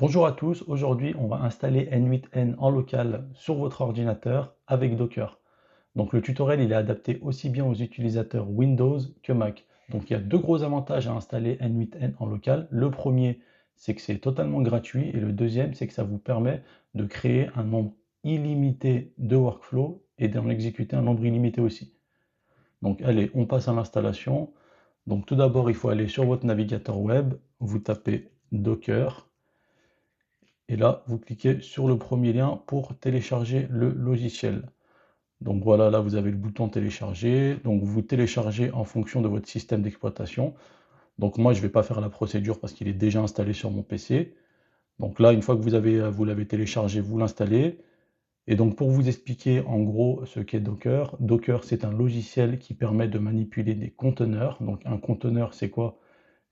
Bonjour à tous, aujourd'hui on va installer N8N en local sur votre ordinateur avec Docker. Donc le tutoriel il est adapté aussi bien aux utilisateurs Windows que Mac. Donc il y a deux gros avantages à installer N8N en local. Le premier c'est que c'est totalement gratuit et le deuxième c'est que ça vous permet de créer un nombre illimité de workflows et d'en exécuter un nombre illimité aussi. Donc allez, on passe à l'installation. Donc tout d'abord il faut aller sur votre navigateur web, vous tapez Docker. Et là, vous cliquez sur le premier lien pour télécharger le logiciel. Donc voilà, là vous avez le bouton télécharger. Donc vous téléchargez en fonction de votre système d'exploitation. Donc moi, je ne vais pas faire la procédure parce qu'il est déjà installé sur mon PC. Donc là, une fois que vous l'avez téléchargé, vous l'installez. Et donc pour vous expliquer en gros ce qu'est Docker, Docker c'est un logiciel qui permet de manipuler des conteneurs. Donc un conteneur c'est quoi?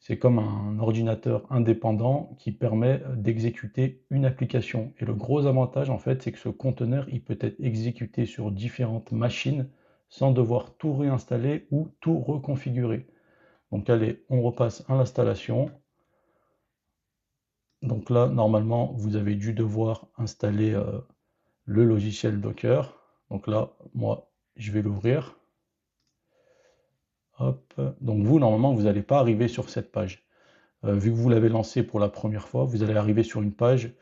C'est comme un ordinateur indépendant qui permet d'exécuter une application. Et le gros avantage, en fait, c'est que ce conteneur, il peut être exécuté sur différentes machines sans devoir tout réinstaller ou tout reconfigurer. Donc allez, on repasse à l'installation. Donc là, normalement, vous avez dû devoir installer le logiciel Docker. Donc là, moi, je vais l'ouvrir. Hop. Donc vous, normalement, vous n'allez pas arriver sur cette page. Vu que vous l'avez lancé pour la première fois, vous allez arriver sur une page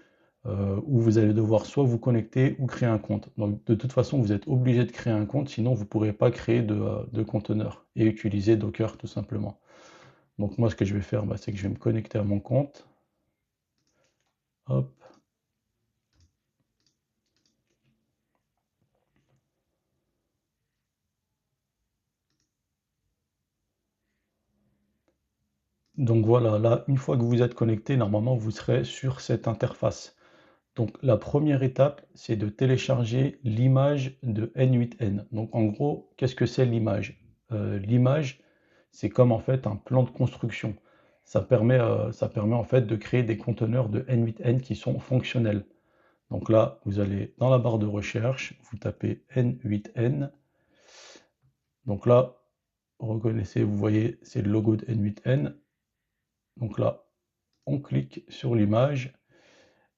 où vous allez devoir soit vous connecter ou créer un compte. Donc de toute façon, vous êtes obligé de créer un compte, sinon vous ne pourrez pas créer de conteneur et utiliser Docker tout simplement. Donc moi, ce que je vais faire, c'est que je vais me connecter à mon compte. Hop. Donc voilà, là, une fois que vous êtes connecté, normalement, vous serez sur cette interface. Donc la première étape, c'est de télécharger l'image de N8N. Donc en gros, qu'est-ce que c'est l'image? L'image, c'est comme en fait un plan de construction. Ça permet en fait de créer des conteneurs de N8N qui sont fonctionnels. Donc là, vous allez dans la barre de recherche, vous tapez N8N. Donc là, reconnaissez, vous voyez, c'est le logo de N8N. Donc là, on clique sur l'image.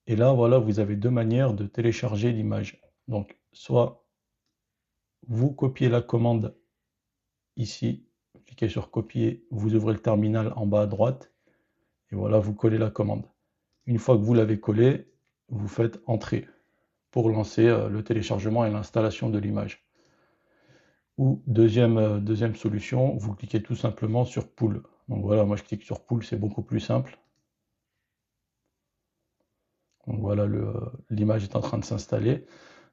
Et là, voilà, vous avez deux manières de télécharger l'image. Donc, soit vous copiez la commande ici, vous cliquez sur copier, vous ouvrez le terminal en bas à droite, et voilà, vous collez la commande. Une fois que vous l'avez collée, vous faites entrer pour lancer le téléchargement et l'installation de l'image. Ou deuxième solution, vous cliquez tout simplement sur Pull. Donc voilà, moi je clique sur Pull, c'est beaucoup plus simple. Donc voilà, l'image est en train de s'installer.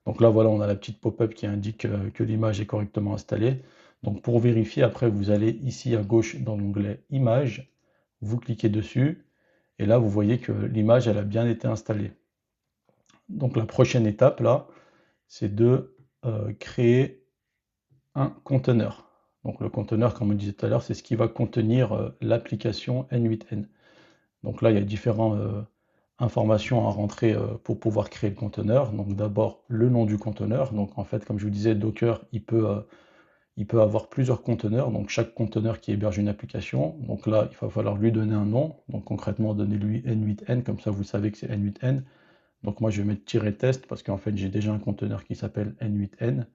Donc là, voilà, on a la petite pop-up qui indique que l'image est correctement installée. Donc pour vérifier, après, vous allez ici à gauche dans l'onglet Images, vous cliquez dessus, et là, vous voyez que l'image, elle a bien été installée. Donc la prochaine étape, là, c'est de créer un conteneur. Donc le conteneur, comme on disait tout à l'heure, c'est ce qui va contenir l'application N8N. Donc là, il y a différentes informations à rentrer pour pouvoir créer le conteneur. Donc d'abord, le nom du conteneur. Donc en fait, comme je vous disais, Docker, il peut avoir plusieurs conteneurs. Donc chaque conteneur qui héberge une application. Donc là, il va falloir lui donner un nom. Donc concrètement, donnez-lui N8N, comme ça vous savez que c'est N8N. Donc moi, je vais mettre "test" parce qu'en fait, j'ai déjà un conteneur qui s'appelle N8N.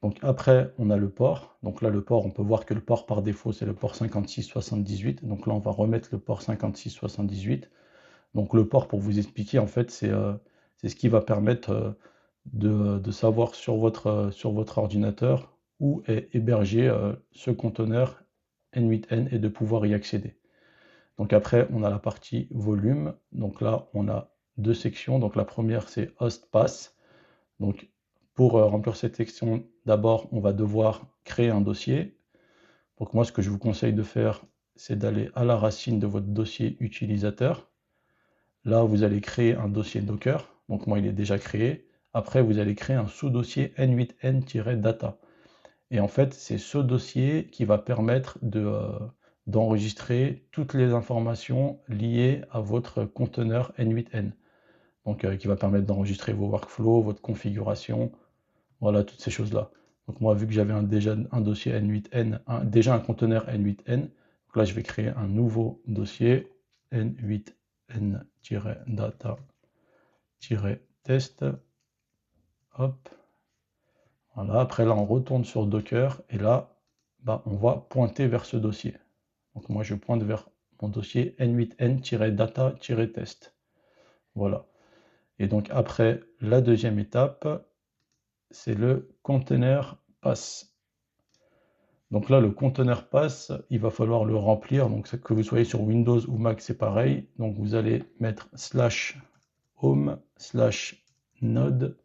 Donc après, on a le port. Donc là, le port, on peut voir que le port par défaut, c'est le port 5678. Donc là, on va remettre le port 5678. Donc le port, pour vous expliquer, en fait, c'est ce qui va permettre de savoir sur votre ordinateur où est hébergé ce conteneur N8N et de pouvoir y accéder. Donc après, on a la partie volume. Donc là, on a deux sections. Donc la première, c'est host path. Donc pour remplir cette section, d'abord, on va devoir créer un dossier. Donc moi, ce que je vous conseille de faire, c'est d'aller à la racine de votre dossier utilisateur. Là, vous allez créer un dossier Docker. Donc moi, il est déjà créé. Après, vous allez créer un sous-dossier N8N-data. Et en fait, c'est ce dossier qui va permettre d'enregistrer toutes les informations liées à votre conteneur N8N. Donc, qui va permettre d'enregistrer vos workflows, votre configuration, voilà, toutes ces choses-là. Donc moi, vu que j'avais déjà un dossier N8N, déjà un conteneur N8N, donc là, je vais créer un nouveau dossier N8N-data. n8n-data-test. Hop. Voilà, après là on retourne sur Docker et là on va pointer vers ce dossier. Donc moi je pointe vers mon dossier n8n-data-test. Voilà. Et donc après la deuxième étape, c'est le container pass. Donc là le container pass, il va falloir le remplir. Donc que vous soyez sur Windows ou Mac, c'est pareil. Donc vous allez mettre /home /node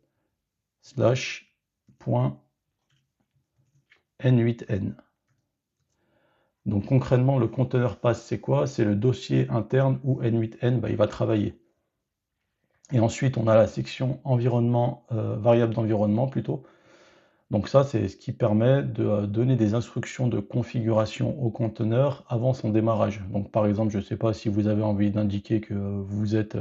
/n8n. Donc concrètement, le container pass, c'est quoi? C'est le dossier interne où n8n il va travailler. Et ensuite, on a la section environnement, variable d'environnement plutôt. Donc ça, c'est ce qui permet de donner des instructions de configuration au conteneur avant son démarrage. Donc par exemple, je ne sais pas si vous avez envie d'indiquer que vous êtes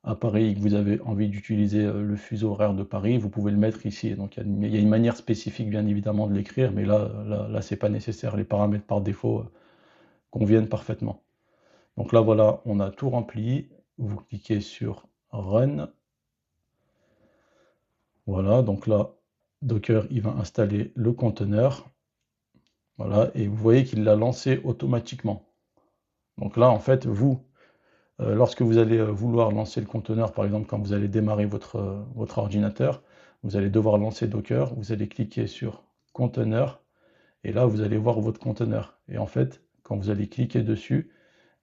à Paris et que vous avez envie d'utiliser le fuseau horaire de Paris, vous pouvez le mettre ici. Donc il y a une manière spécifique bien évidemment de l'écrire, mais là c'est pas nécessaire. Les paramètres par défaut conviennent parfaitement. Donc là voilà, on a tout rempli. Vous cliquez sur Run. Voilà, donc là, Docker il va installer le conteneur. Voilà, et vous voyez qu'il l'a lancé automatiquement. Donc là, en fait, vous, lorsque vous allez vouloir lancer le conteneur, par exemple quand vous allez démarrer votre ordinateur, vous allez devoir lancer Docker, vous allez cliquer sur conteneur, et là vous allez voir votre conteneur. Et en fait, quand vous allez cliquer dessus,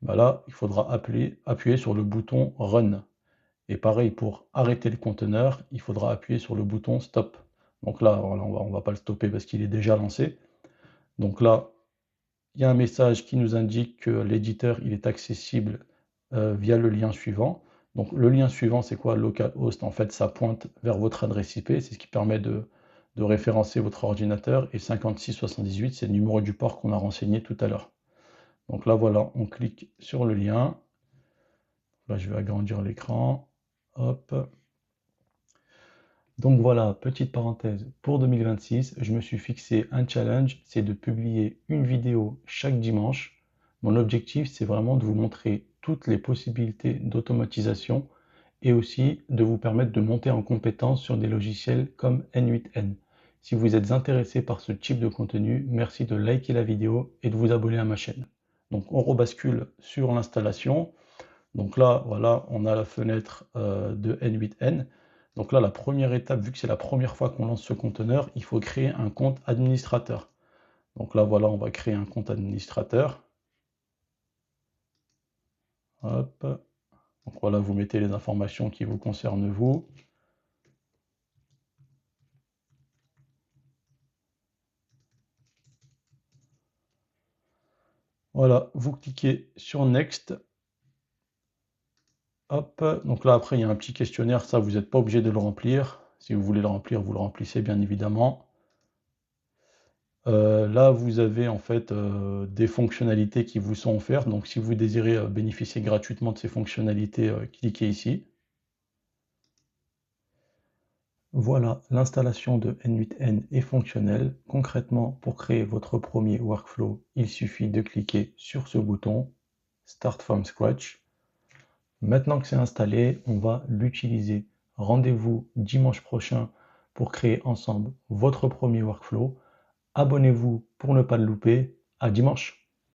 là, il faudra appuyer sur le bouton Run. Et pareil, pour arrêter le conteneur, il faudra appuyer sur le bouton Stop. Donc là, voilà, on va pas le stopper parce qu'il est déjà lancé. Donc là, il y a un message qui nous indique que l'éditeur il est accessible via le lien suivant. Donc le lien suivant, c'est quoi? Localhost, en fait, ça pointe vers votre adresse IP, c'est ce qui permet de référencer votre ordinateur. Et 5678, c'est le numéro du port qu'on a renseigné tout à l'heure. Donc là, voilà, on clique sur le lien. Là, je vais agrandir l'écran. Hop. Donc voilà, petite parenthèse, pour 2026, je me suis fixé un challenge, c'est de publier une vidéo chaque dimanche. Mon objectif, c'est vraiment de vous montrer toutes les possibilités d'automatisation et aussi de vous permettre de monter en compétence sur des logiciels comme n8n. Si vous êtes intéressé par ce type de contenu, merci de liker la vidéo et de vous abonner à ma chaîne. Donc on rebascule sur l'installation. Donc là, voilà, on a la fenêtre de n8n. Donc là, la première étape, vu que c'est la première fois qu'on lance ce conteneur, il faut créer un compte administrateur. Donc là, voilà, on va créer un compte administrateur. Hop. Donc voilà, vous mettez les informations qui vous concernent vous. Voilà, vous cliquez sur Next. Hop, donc là après il y a un petit questionnaire, ça vous n'êtes pas obligé de le remplir. Si vous voulez le remplir, vous le remplissez bien évidemment. Là vous avez en fait des fonctionnalités qui vous sont offertes. Donc si vous désirez bénéficier gratuitement de ces fonctionnalités, cliquez ici. Voilà, l'installation de n8n est fonctionnelle. Concrètement, pour créer votre premier workflow, il suffit de cliquer sur ce bouton Start from Scratch. Maintenant que c'est installé, on va l'utiliser. Rendez-vous dimanche prochain pour créer ensemble votre premier workflow. Abonnez-vous pour ne pas le louper. À dimanche!